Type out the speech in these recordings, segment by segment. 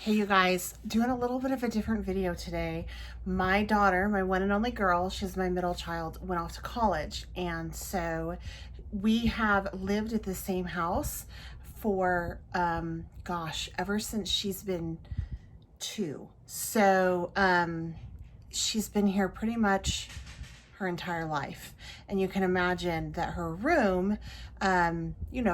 Hey you guys, doing a little bit of a different video today. My daughter, my one and only girl, she's my middle child, went off to college. And so we have lived at the same house for, gosh, ever since she's been 2. So she's been here pretty much her entire life. And you can imagine that her room,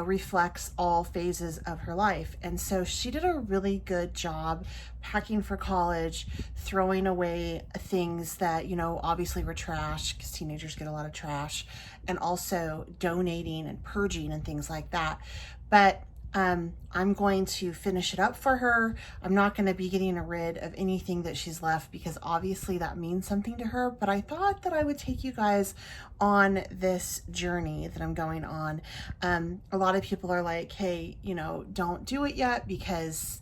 reflects all phases of her life. And so she did a really good job packing for college, throwing away things that, obviously were trash because teenagers get a lot of trash, and also donating and purging and things like that. But I'm going to finish it up for her. I'm not going to be getting rid of anything that she's left because obviously that means something to her, but I thought that I would take you guys on this journey that I'm going on. A lot of people are like, hey, don't do it yet because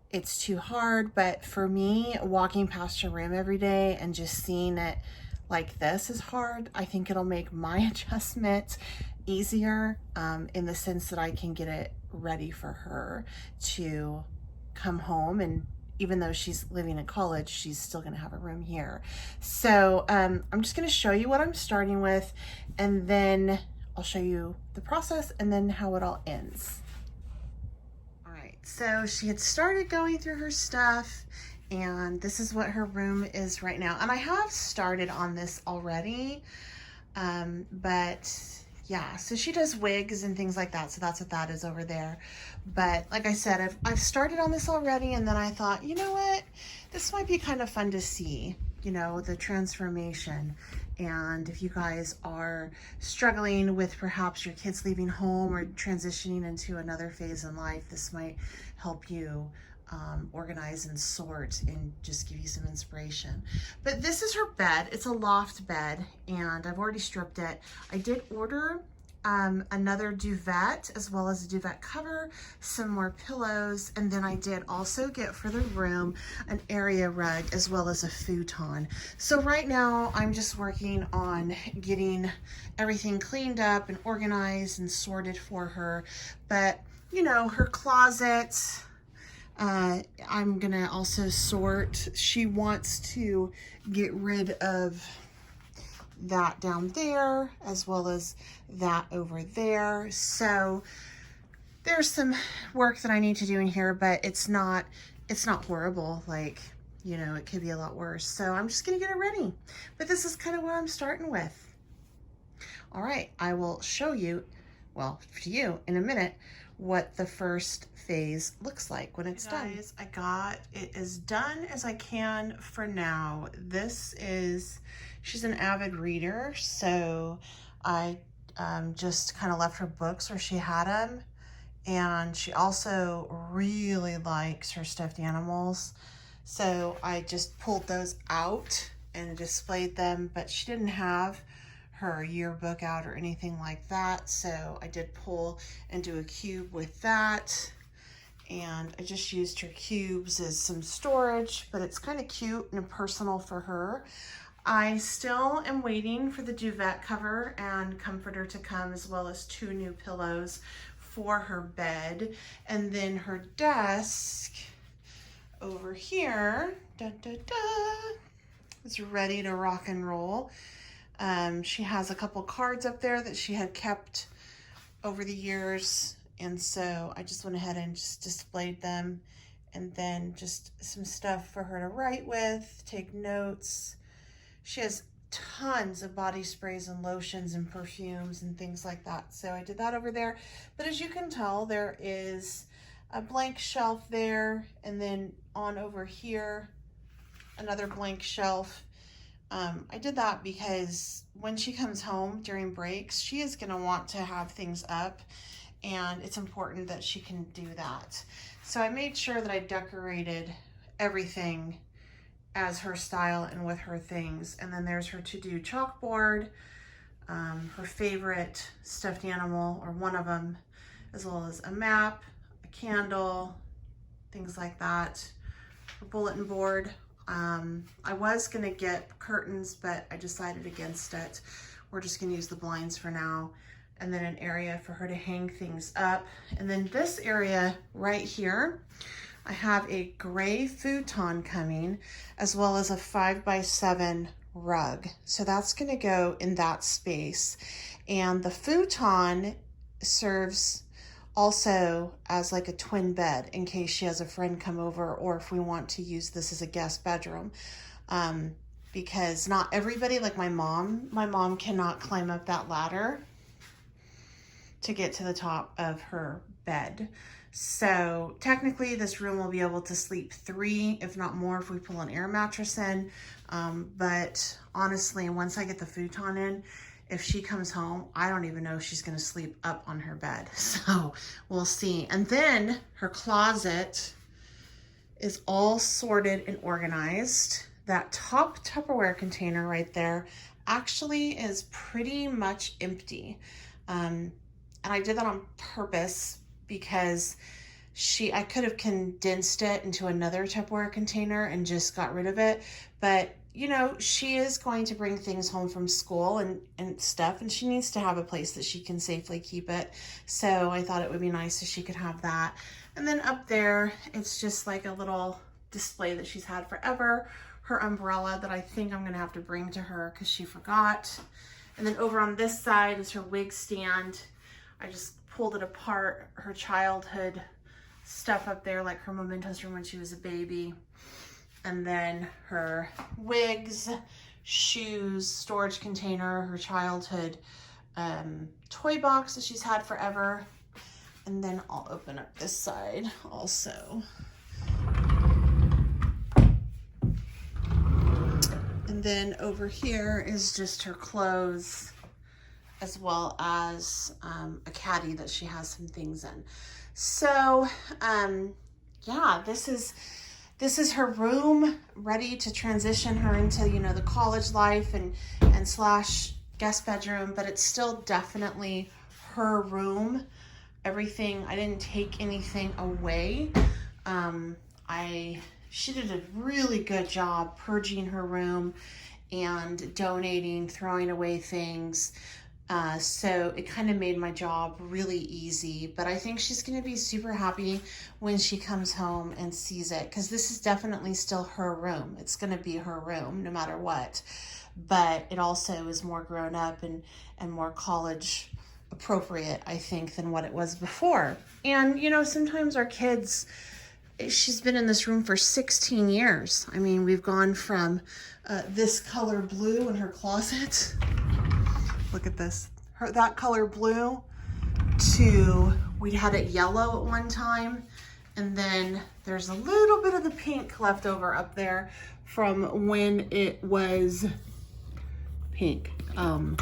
it's too hard. But for me, walking past her room every day and just seeing it like this is hard. I think it'll make my adjustment easier in the sense that I can get it ready for her to come home, and even though she's living in college, she's still going to have a room here. So I'm just going to show you what I'm starting with, and then I'll show you the process and then how it all ends. All right, so she had started going through her stuff, and this is what her room is right now. And I have started on this already, but yeah, so she does wigs and things like that. So that's what that is over there. But like I said, I've started on this already, and then I thought, you know what, this might be kind of fun to see, the transformation. And if you guys are struggling with perhaps your kids leaving home or transitioning into another phase in life, this might help you organize and sort and just give you some inspiration. But this is her bed. It's a loft bed, and I've already stripped it. I did order another duvet as well as a duvet cover, some more pillows, and then I did also get for the room an area rug as well as a futon. So right now I'm just working on getting everything cleaned up and organized and sorted for her. But her closet, I'm gonna also sort. She wants to get rid of that down there as well as that over there. So there's some work that I need to do in here, but it's not horrible. Like, it could be a lot worse. So I'm just gonna get it ready. But this is kind of what I'm starting with. All right, I will show you, well, to you in a minute, what the first phase looks like when it's done. Guys, I got it as done as I can for now. This is, she's an avid reader, so I just kind of left her books where she had them. And she also really likes her stuffed animals. So I just pulled those out and displayed them, but she didn't have her yearbook out or anything like that. So I did pull and do a cube with that. And I just used her cubes as some storage, but it's kind of cute and personal for her. I still am waiting for the duvet cover and comforter to come, as well as 2 new pillows for her bed. And then her desk over here, is ready to rock and roll. She has a couple cards up there that she had kept over the years, and so I just went ahead and just displayed them, and then just some stuff for her to write with, take notes. She has tons of body sprays and lotions and perfumes and things like that, so I did that over there. But as you can tell, there is a blank shelf there, and then on over here, another blank shelf. I did that because when she comes home during breaks, she is going to want to have things up, and it's important that she can do that. So I made sure that I decorated everything as her style and with her things. And then there's her to-do chalkboard, her favorite stuffed animal, or one of them, as well as a map, a candle, things like that, her bulletin board. I was gonna get curtains, but I decided against it. We're just gonna use the blinds for now. And then an area for her to hang things up. And then this area right here, I have a gray futon coming, as well as a 5x7 rug. So that's gonna go in that space. And the futon serves also as like a twin bed in case she has a friend come over, or if we want to use this as a guest bedroom. Because not everybody, like my mom cannot climb up that ladder to get to the top of her bed. So technically this room will be able to sleep 3, if not more, if we pull an air mattress in. But honestly, once I get the futon in, if she comes home, I don't even know if she's gonna sleep up on her bed. So we'll see. And then her closet is all sorted and organized. That top Tupperware container right there actually is pretty much empty. And I did that on purpose because I could have condensed it into another Tupperware container and just got rid of it. But you know, she is going to bring things home from school and stuff, and she needs to have a place that she can safely keep it. So I thought it would be nice if she could have that. And then up there, it's just like a little display that she's had forever. Her umbrella that I think I'm gonna have to bring to her because she forgot. And then over on this side is her wig stand. I just pulled it apart. Her childhood stuff up there, like her mementos from when she was a baby. And then her wigs, shoes, storage container, her childhood toy box that she's had forever. And then I'll open up this side also. And then over here is just her clothes, as well as a caddy that she has some things in. So yeah, this is her room, ready to transition her into, you know, the college life and slash guest bedroom, but it's still definitely her room. Everything, I didn't take anything away. She did a really good job purging her room and donating, throwing away things. So it kind of made my job really easy, but I think she's going to be super happy when she comes home and sees it, because this is definitely still her room. It's going to be her room no matter what, but it also is more grown up and more college appropriate, I think, than what it was before. And, you know, sometimes our kids, she's been in this room for 16 years. I mean, we've gone from this color blue in her closet. Look at this, that color blue, to we had it yellow at one time. And then there's a little bit of the pink left over up there from when it was pink. I don't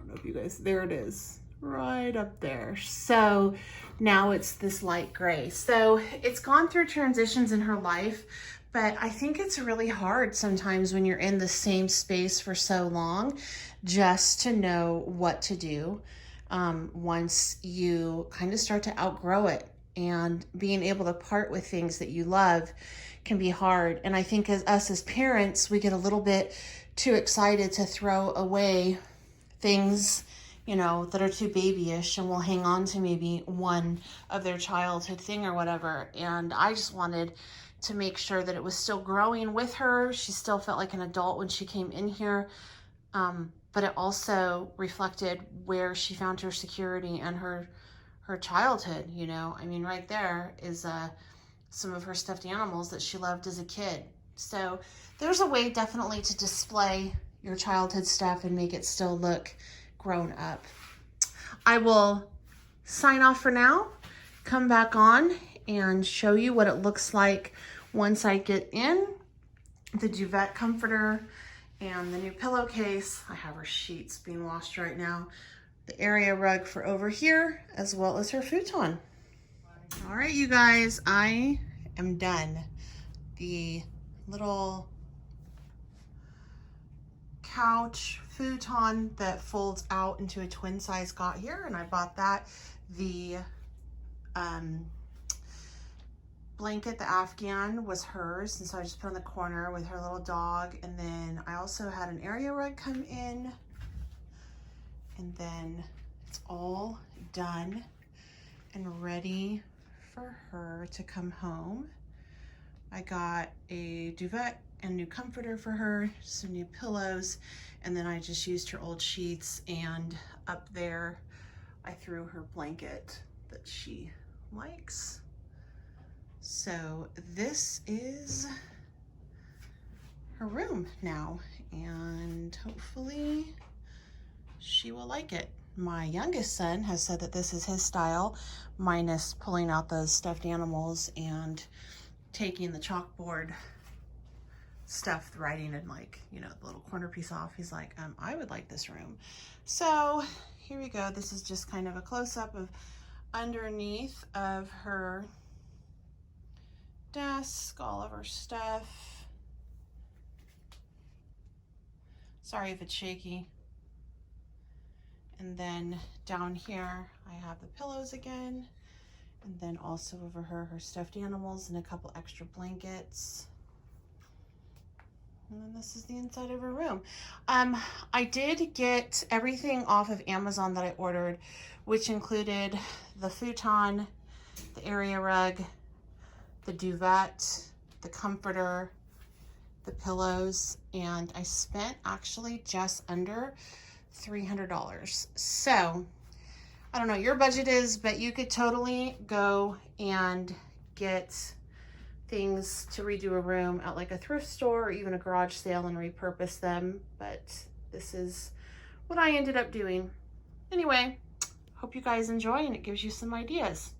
know if you guys, there it is, right up there. So now it's this light gray. So it's gone through transitions in her life, but I think it's really hard sometimes when you're in the same space for so long, just to know what to do once you kind of start to outgrow it. And being able to part with things that you love can be hard. And I think as us as parents, we get a little bit too excited to throw away things, you know, that are too babyish, and we'll hang on to maybe one of their childhood thing or whatever. And I just wanted to make sure that it was still growing with her. She still felt like an adult when she came in here. But it also reflected where she found her security and her childhood, you know. I mean, right there is some of her stuffed animals that she loved as a kid. So there's a way definitely to display your childhood stuff and make it still look grown up. I will sign off for now, come back on and show you what it looks like once I get in the duvet comforter and the new pillowcase. I have her sheets being washed right now. The area rug for over here, as well as her futon. All right, you guys, I am done. The little couch futon that folds out into a twin size got here, and I bought that. The blanket, the Afghan, was hers, and so I just put on the corner with her little dog. And then I also had an area rug come in, and then it's all done and ready for her to come home. I got a duvet and new comforter for her, some new pillows, and then I just used her old sheets, and up there I threw her blanket that she likes. So this is her room now, and hopefully she will like it. My youngest son has said that this is his style, minus pulling out those stuffed animals and taking the chalkboard stuff, writing and, like, you know, the little corner piece off. He's like, I would like this room. So here we go. This is just kind of a close-up of underneath of her desk, all of her stuff. Sorry if it's shaky. And then down here, I have the pillows again. And then also over her stuffed animals and a couple extra blankets. And then this is the inside of her room. I did get everything off of Amazon that I ordered, which included the futon, the area rug, the duvet, the comforter, the pillows, and I spent actually just under $300. So I don't know what your budget is, but you could totally go and get things to redo a room at like a thrift store or even a garage sale and repurpose them. But this is what I ended up doing. Anyway, hope you guys enjoy and it gives you some ideas.